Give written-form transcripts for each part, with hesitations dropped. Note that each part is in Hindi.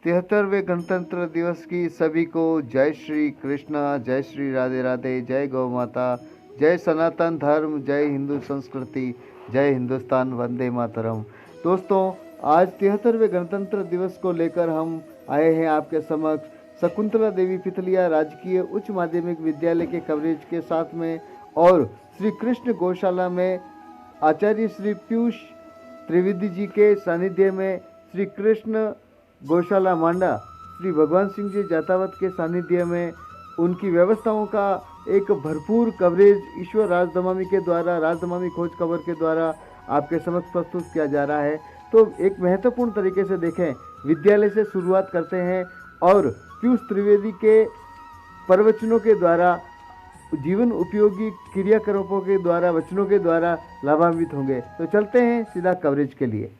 73वें गणतंत्र दिवस की सभी को जय श्री कृष्णा, जय श्री राधे राधे, जय गौ माता, जय सनातन धर्म, जय हिंदू संस्कृति, जय हिंदुस्तान, वंदे मातरम। दोस्तों, आज 73वें गणतंत्र दिवस को लेकर हम आए हैं आपके समक्ष शकुंतला देवी पिथलिया राजकीय उच्च माध्यमिक विद्यालय के कवरेज के साथ में और श्री कृष्ण गौशाला में आचार्य श्री पीयूष त्रिवेदी जी के सानिध्य में श्री कृष्ण गौशाला मांडा श्री भगवान सिंह जी जातावत के सानिध्य में उनकी व्यवस्थाओं का एक भरपूर कवरेज ईश्वर राजदमामी के द्वारा, राजदमामी खोज खबर के द्वारा आपके समक्ष प्रस्तुत किया जा रहा है। तो एक महत्वपूर्ण तरीके से देखें, विद्यालय से शुरुआत करते हैं और पीयूष त्रिवेदी के प्रवचनों के द्वारा, जीवन उपयोगी क्रियाकलापों के द्वारा, वचनों के द्वारा लाभान्वित होंगे। तो चलते हैं सीधा कवरेज के लिए।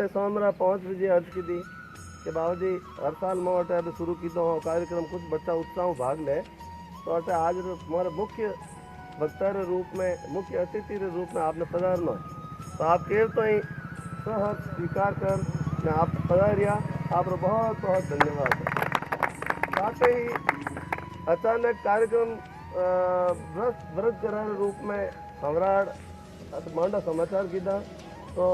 सोमरा 5 बजे अर्ज की थी कि बाबू जी हर साल मैं अटे शुरू की तो कार्यक्रम कुछ बच्चा उत्साह भाग ले तो अटे आज हमारे मुख्य वक्ता के रूप में, मुख्य अतिथि के रूप में आपने पधारना तो आप केव तो ही सहर्ष स्वीकार कर मैं आप पधारिया, आप बहुत बहुत धन्यवाद। साथ ही अचानक कार्यक्रम व्रत करा रूप में सम्राट मांडा समाचार कीधा तो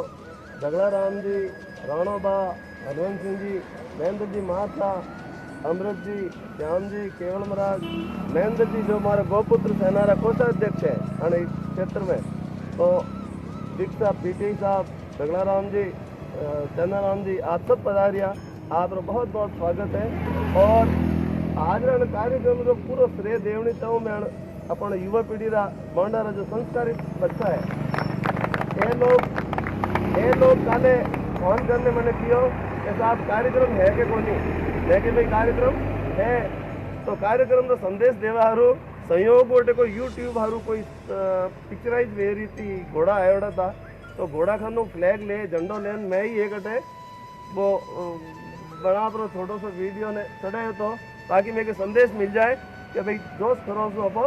झगड़ा राम जी, राणोबा, हनुवंत सिंह जी, महेंद्र जी महात्मा, अमृत जी, श्याम जी, केवल महाराज, महेंद्र जी जो हमारे गोपुत्र सेना कोषाध्यक्ष है इस क्षेत्र में, तो दीक्षा पीटी साहब, झगड़ा राम जी, चंदा राम जी, आप सब पधारिया, आप बहुत बहुत स्वागत है। और आज रण कार्यक्रम रो पूरा श्रेय देवनी चाहूँ मैं अपन युवा पीढ़ी रा मोंडारा जो संस्कारित बच्चा है, ये लोग काले फोन करने मैंने कियो कि साहब कार्यक्रम है कि कोनी, लेकिन भाई कार्यक्रम है। तो कार्यक्रम रो संदेश देवा हारू संयोग गोटे कोई यूट्यूब हारू कोई पिक्चराइज वे रीति घोड़ा आयोड़ा था, तो घोड़ा खानो फ्लैग ले झंडो लेन मैं ही एक अटे वो बड़ा पर छोटो सो वीडियो ने चढ़ायो, तो ताकि मेरे संदेश मिल जाए कि भाई जोश करो सो अपो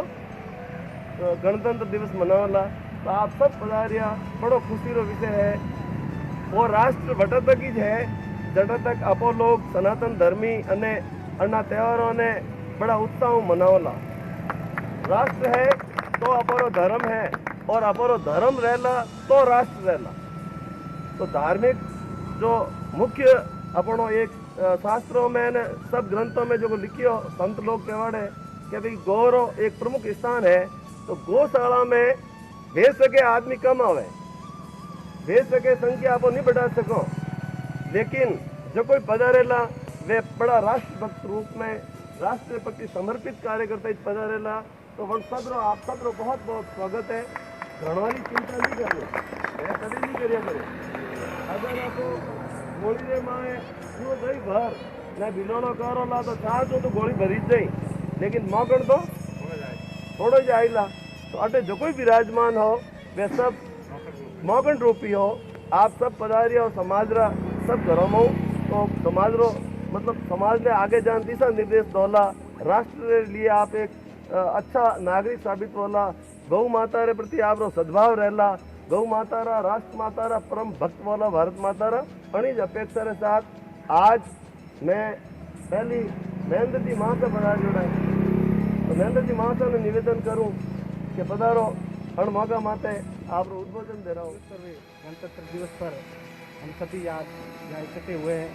गणतंत्र दिवस मनावला। तो आप सब पधारिया, बड़ो खुशी रो विषय है। वो राष्ट्र वट तक ही है जट तक अपो लोग सनातन धर्मी अने अन्ना त्योहारों ने बड़ा उत्साह मनावला। राष्ट्र है तो अपरो धर्म है, और अपरो धर्म रहला तो राष्ट्र रहला। तो धार्मिक जो मुख्य अपनो एक शास्त्रों में ने सब ग्रंथों में जो लिखियो संत लोग कहवाड़े कि भाई गौरो एक प्रमुख स्थान है। तो गौशाला में भेज सके आदमी कम आवे, भेज सके संख्या आप नहीं बढ़ा सको, लेकिन जो कोई पधारेला वे बड़ा राष्ट्रभक्त रूप में राष्ट्र प्रति समर्पित कार्यकर्ता पधारेला। तो वह सबरो आप सबरो बहुत बहुत स्वागत है। घरवाली चिंता नहीं करिए, मैं कभी नहीं करिए करे। अगर आपको गोली रे माए जो गई भर ना बिलोनो करो ला तो चार तो गोली भरी जाई, लेकिन मौकड़ तो थोड़ो जाइला। तो अटे जो कोई विराजमान हो वे सब मौकड़ रूपी हो। आप सब पधारिया और समाज रा सब घरों में तो समाज रो मतलब समाज ने आगे जान दिशा निर्देश दोला, राष्ट्र के लिए आप एक अच्छा नागरिक साबित होला। गौ माता रे प्रति आप रो सद्भाव रहला, गौ माता रा राष्ट्र माता रा परम भक्त वाला भारत माता रा अणिज अपेक्षा के साथ आज मैं पहली महेंद्र जी माँ से पधार जोड़ा है। तो महेंद्र जी माँ से मैं निवेदन करूँ कि पधारो अण मौका माते आप उद्बोधन दे रहा हूँ। गणतंत्र दिवस पर हम सभी आज यहाँ इकट्ठे हुए हैं।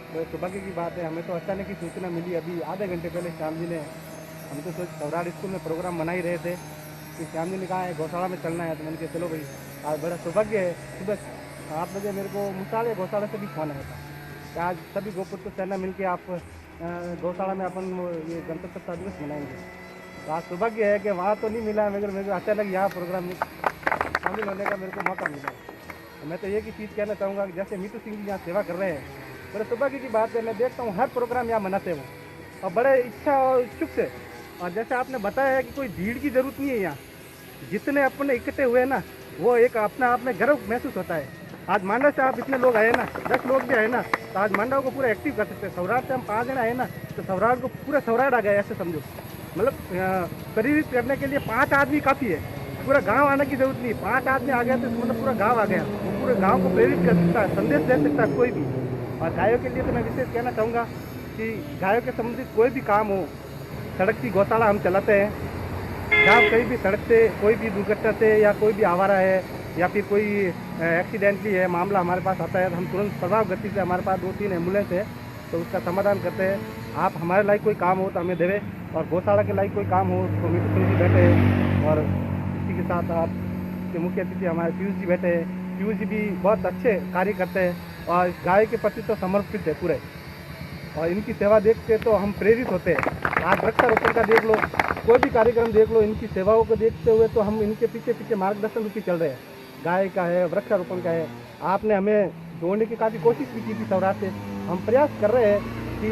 तो सौभाग्य की बात है, हमें तो अचानक ही सूचना मिली अभी आधे घंटे पहले श्याम जी ने, हम तो सौराड़ स्कूल में प्रोग्राम बना ही रहे थे कि श्याम जी ने कहा है गौशाला में चलना है। तो मैंने कहा चलो भाई, आज बड़ा सौभाग्य है। सुबह 8 बजे मेरे को मुसाले गौशाला से भी फोन आया था कि आज सभी गोपुत्र सेना मिलकर आप गौशाला में अपन ये गणतंत्र दिवस मनाएंगे। तो आज सौभाग्य है कि वहाँ तो नहीं मिला, मगर मेरे को अचानक यहाँ प्रोग्राम में शामिल होने का मेरे को मौका मिला। तो मैं तो एक ही चीज़ कहना चाहूँगा कि जैसे मीतू सिंह जी यहाँ सेवा कर रहे हैं, बड़े सौभाग्य की बात है। मैं देखता हूँ हर प्रोग्राम यहाँ मनाते हूँ और बड़े इच्छा और इच्छुक से। और जैसे आपने बताया है कि कोई भीड़ की ज़रूरत नहीं है, यहाँ जितने अपने इकट्ठे हुए ना वो एक अपने आप में गर्व महसूस होता है। आज मांडा से आप इतने लोग आए ना, 10 लोग भी आए ना, तो आज मांडा को पूरा एक्टिव कर सकते हैं। सौराड़ से हम 5 जने आए ना, तो सौराड़ को पूरा सौराड़ आ गया, ऐसे समझो। मतलब प्रेरित करने के लिए 5 आदमी काफ़ी है, पूरा गांव आने की जरूरत नहीं। 5 आदमी आ गया तो मतलब पूरा गांव आ गया, वो पूरे गांव को प्रेरित कर सकता है, संदेश दे सकता है कोई भी। और गायों के लिए तो मैं विशेष कहना चाहूँगा कि गायों के संबंधित कोई भी काम हो, सड़क की गौशाला हम चलाते हैं। जहाँ कहीं भी सड़क से कोई भी दुर्घटना से या कोई भी आवारा है या फिर कोई एक्सीडेंटली है मामला हमारे पास आता है, तो हम तुरंत प्रभाव गति से, हमारे पास 2-3 एम्बुलेंस है, तो उसका समाधान करते हैं। आप हमारे लायक कोई काम हो तो हमें देवे, और गौशाला के लायक कोई काम हो तो मीतू सिंह जी बैठे हैं, और इसी के साथ आपके मुख्य अतिथि हमारे पीयूष जी बैठे हैं। पीयूष जी भी बहुत अच्छे कार्य करते हैं और गाय के प्रति तो समर्पित है पूरे, और इनकी सेवा देख के तो हम प्रेरित होते हैं। आज वृक्षारोपण का देख लो, कोई भी कार्यक्रम देख लो, इनकी सेवाओं को देखते हुए तो हम इनके पीछे पीछे मार्गदर्शन रूपी चल रहे हैं। गाय का है, वृक्षारोपण का है। आपने हमें जोड़ने की काफ़ी कोशिश भी की थी सौराड़ से। हम प्रयास कर रहे हैं कि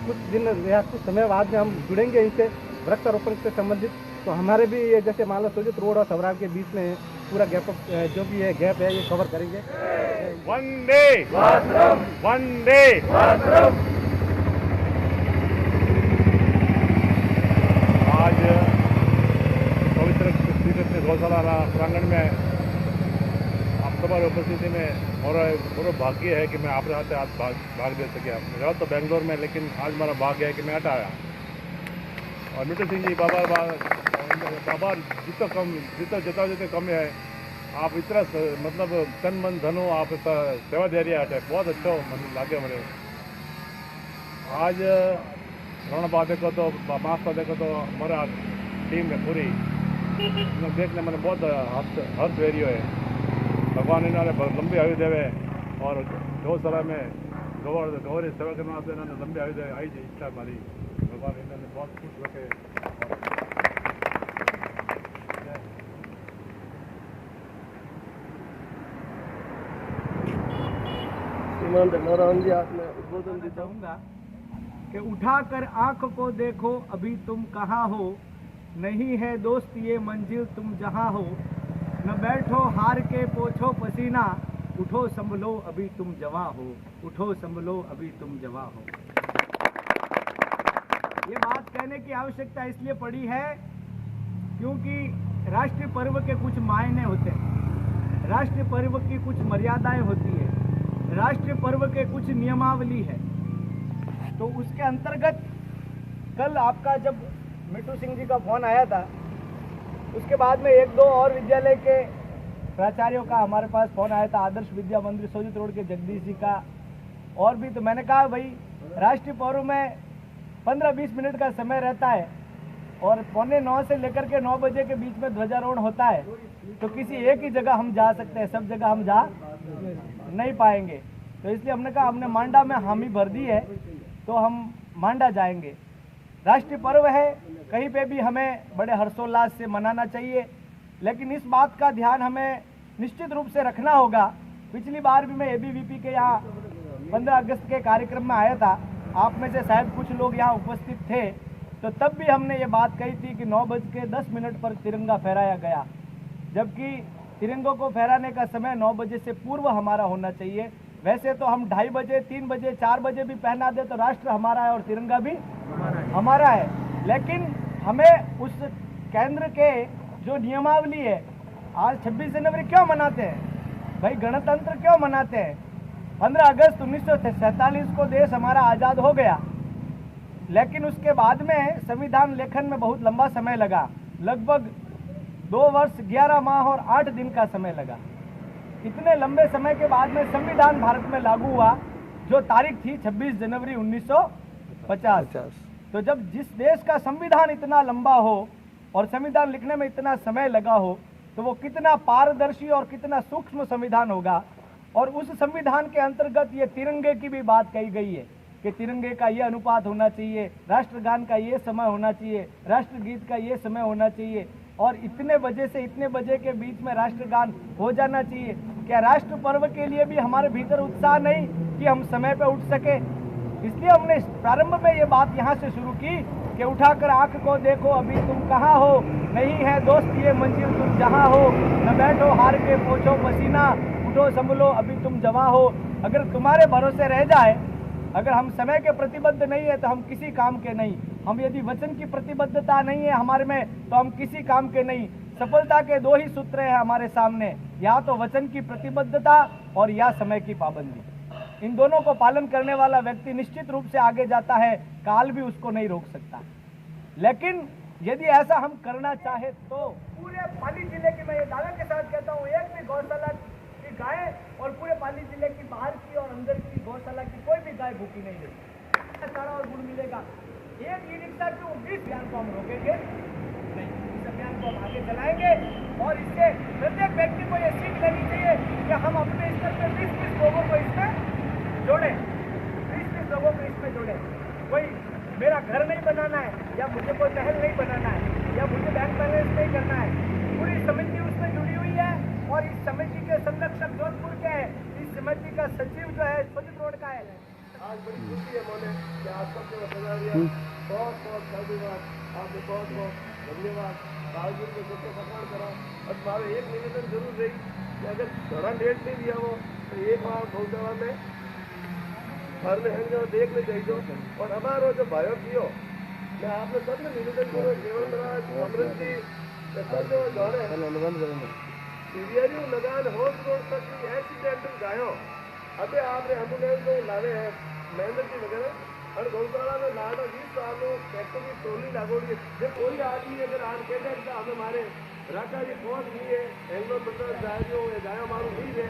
कुछ दिन या कुछ समय बाद में हम जुड़ेंगे इनसे वृक्षारोपण से संबंधित। तो हमारे भी ये जैसे मान लो सोजित रोड और सौराड़ के बीच में पूरा गैप जो भी है गैप है ये कवर करेंगे। वंदे मातरम, वंदे मातरम। आज पवित्र श्री कृष्ण गौशाला प्रांगण में आप सभी उपस्थिति में और पूरा भाग्य है कि मैं आपके साथ आज भाग दे सके। मेरा तो बेंगलोर में, लेकिन आज मेरा भाग्य है कि मैं हटा आया। और मीतू सिंह जी बाबा जितना कम है, आप इतना मतलब तन मन धनो आप सेवा दे रही है, बहुत अच्छा मन लगे मेरे। आज रण देखो तो मास देखो तो हमारा टीम है पूरी देखने मैंने बहुत हर्ष वेरियो है। भगवान इन्होंने लंबी आयु देवे और गौशाला में गौरी सेवा करने वास्ते इन्होंने लंबी आयु देवे आई इच्छा हमारी। भगवान इन्होंने बहुत खुश रखे। श्रीमान नारायण जी आपने उद्बोधन दिया। चाहूंगा कि उठाकर आंख को देखो अभी तुम कहाँ हो, नहीं है दोस्त ये मंजिल तुम जहाँ हो, न बैठो हार के पोछो पसीना, उठो संभलो अभी तुम जवां हो, उठो संभलो अभी तुम जवां हो। ये बात कहने की आवश्यकता इसलिए पड़ी है क्योंकि राष्ट्रीय पर्व के कुछ मायने होते हैं, राष्ट्रीय पर्व की कुछ मर्यादाएं होती है, राष्ट्रीय पर्व के कुछ नियमावली है। तो उसके अंतर्गत कल आपका जब मिट्टू सिंह जी का फोन आया था, उसके बाद में एक दो और विद्यालय के प्राचार्यों का हमारे पास फोन आया था, आदर्श विद्या मंदिर सोजित रोड के जगदीश जी का और भी। तो मैंने कहा भाई राष्ट्रीय पर्व में 15-20 मिनट का समय रहता है और 8:45 से लेकर के 9 बजे के बीच में ध्वजारोहण होता है, तो किसी एक ही जगह हम जा सकते हैं, सब जगह हम जा नहीं पाएंगे। तो इसलिए हमने कहा, हमने मांडा में हामी भर दी है तो हम मांडा जाएंगे। राष्ट्रीय पर्व है, कहीं पे भी हमें बड़े हर्षोल्लास से मनाना चाहिए, लेकिन इस बात का ध्यान हमें निश्चित रूप से रखना होगा। पिछली बार भी मैं एबीवीपी के यहाँ 15 अगस्त के कार्यक्रम में आया था, आप में से शायद कुछ लोग यहाँ उपस्थित थे, तो तब भी हमने ये बात कही थी कि 9:10 पर तिरंगा फहराया गया, जबकि तिरंगों को फहराने का समय 9 बजे से पूर्व हमारा होना चाहिए। वैसे तो हम 2:30 बजे, 3 बजे, 4 बजे भी पहना दे तो राष्ट्र हमारा है और तिरंगा भी हमारा है, लेकिन हमें उस केंद्र के जो नियमावली है, आज 26 जनवरी क्यों मनाते हैं भाई, गणतंत्र क्यों मनाते हैं? 15 अगस्त 1947 को देश हमारा आज़ाद हो गया, लेकिन उसके बाद में संविधान लेखन में बहुत लंबा समय लगा, लगभग 2 वर्ष 11 माह और 8 दिन का समय लगा। इतने लंबे समय के बाद में संविधान भारत में लागू हुआ, जो तारीख थी 26 जनवरी 1950। तो जब जिस देश का संविधान इतना लंबा हो और संविधान लिखने में इतना समय लगा हो, तो वो कितना पारदर्शी और कितना सूक्ष्म संविधान होगा। और उस संविधान के अंतर्गत ये तिरंगे की भी बात कही गई है कि तिरंगे का ये अनुपात होना चाहिए, राष्ट्रगान का ये समय होना चाहिए, राष्ट्रगीत का ये समय होना चाहिए, और इतने बजे से इतने बजे के बीच में राष्ट्रगान हो जाना चाहिए। क्या राष्ट्र पर्व के लिए भी हमारे भीतर उत्साह नहीं कि हम समय पर उठ सके? इसलिए हमने प्रारंभ में ये बात यहाँ से शुरू की कि उठाकर आंख को देखो अभी तुम कहाँ हो, नहीं है दोस्त ये मंजिल तुम जहाँ हो, न बैठो हार के पोछो पसीना, उठो संभलो अभी तुम जवां हो। अगर तुम्हारे भरोसे रह जाए, अगर हम समय के प्रतिबद्ध नहीं है तो हम किसी काम के नहीं, हम यदि वचन की प्रतिबद्धता नहीं है हमारे में तो हम किसी काम के नहीं। सफलता के 2 ही सूत्र हैं हमारे सामने, या तो वचन की प्रतिबद्धता और या समय की पाबंदी। इन दोनों को पालन करने वाला व्यक्ति निश्चित रूप से आगे जाता है, काल भी उसको नहीं रोक सकता। लेकिन यदि ऐसा हम करना चाहे तो पूरे पाली जिले की, मैं ये दावे के साथ कहता हूँ, एक भी गौशाला की गाय और पूरे पाली जिले की बाहर की और अंदर की गौशाला की कोई भी गाय भूखी नहीं रहेगी, चारा और गुड़ मिलेगा। एक ई रिक्शा क्यों, 20 अभियान को हम रोकेंगे नहीं, इस अभियान को हम आगे चलाएंगे। और इससे प्रत्येक व्यक्ति को ये सीख लेनी चाहिए कि हम अपने स्तर पर 20-20 लोगों को इसमें जोड़ें, 20-20 लोगों को इसमें जोड़ें। कोई मेरा घर नहीं बनाना है, या मुझे कोई महल नहीं बनाना है, या मुझे बैंक बैलेंस नहीं करना है, पूरी समिति उसमें जुड़ी हुई है। और इस समिति के संरक्षक जोधपुर के है, इस समिति का सचिव जो है सोजित रोड का है। आज बड़ी खुशी है मोने कि आप सबने बता दिया, बहुत बहुत धन्यवाद, आपको बहुत बहुत धन्यवाद। बावजूद में सबको पकड़ करा। और मारे एक निवेदन जरूर रही कि अगर थोड़ा लेट नहीं दिया वो तो एक बार गौशाला में भरने हैं जो देखने चाहिए। और हमारो जो भाइयों कियो, मैं आपने सबने निवेदन करो, केवल मेरा अमृत जी सब जो जाने सीरियरियों लगान होश रोड तक की एक्सीडेंटल गायों अबे आपने एम्बुलेंस तो लावे हैं महेंद्र जी वगैरह और गौशाला में लाडो 20 सालों ट्रैक्टर की टोली लागोड़ी जो कोई आदमी अगर आज कह देता हमें हमारे राका जी पहुँच गई है एंगलोर पचास गायों गायों मारू नहीं है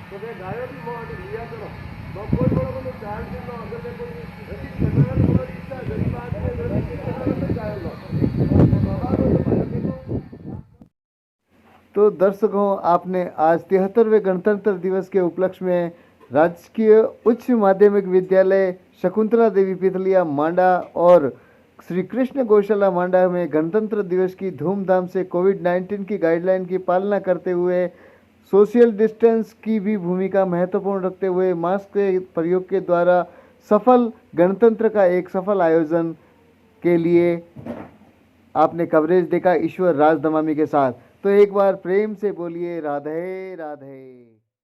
तो वे गायों भी मोह लिया करो। तो कोई बड़ा को चार्ज देना अगर कोई रसीद करना तो हमारी इच्छा गरीब आदमी रसीद करना तो गायों लो। तो दर्शकों, आपने आज 73वें गणतंत्र दिवस के उपलक्ष्य में राजकीय उच्च माध्यमिक विद्यालय शकुंतला देवी पिथलिया मांडा और श्री कृष्ण गौशाला मांडा में गणतंत्र दिवस की धूमधाम से कोविड-19 की गाइडलाइन की पालना करते हुए सोशल डिस्टेंस की भी भूमिका महत्वपूर्ण रखते हुए मास्क के प्रयोग के द्वारा सफल गणतंत्र का एक सफल आयोजन के लिए आपने कवरेज देखा ईश्वर राज दमामी के साथ। तो एक बार प्रेम से बोलिए राधे राधे।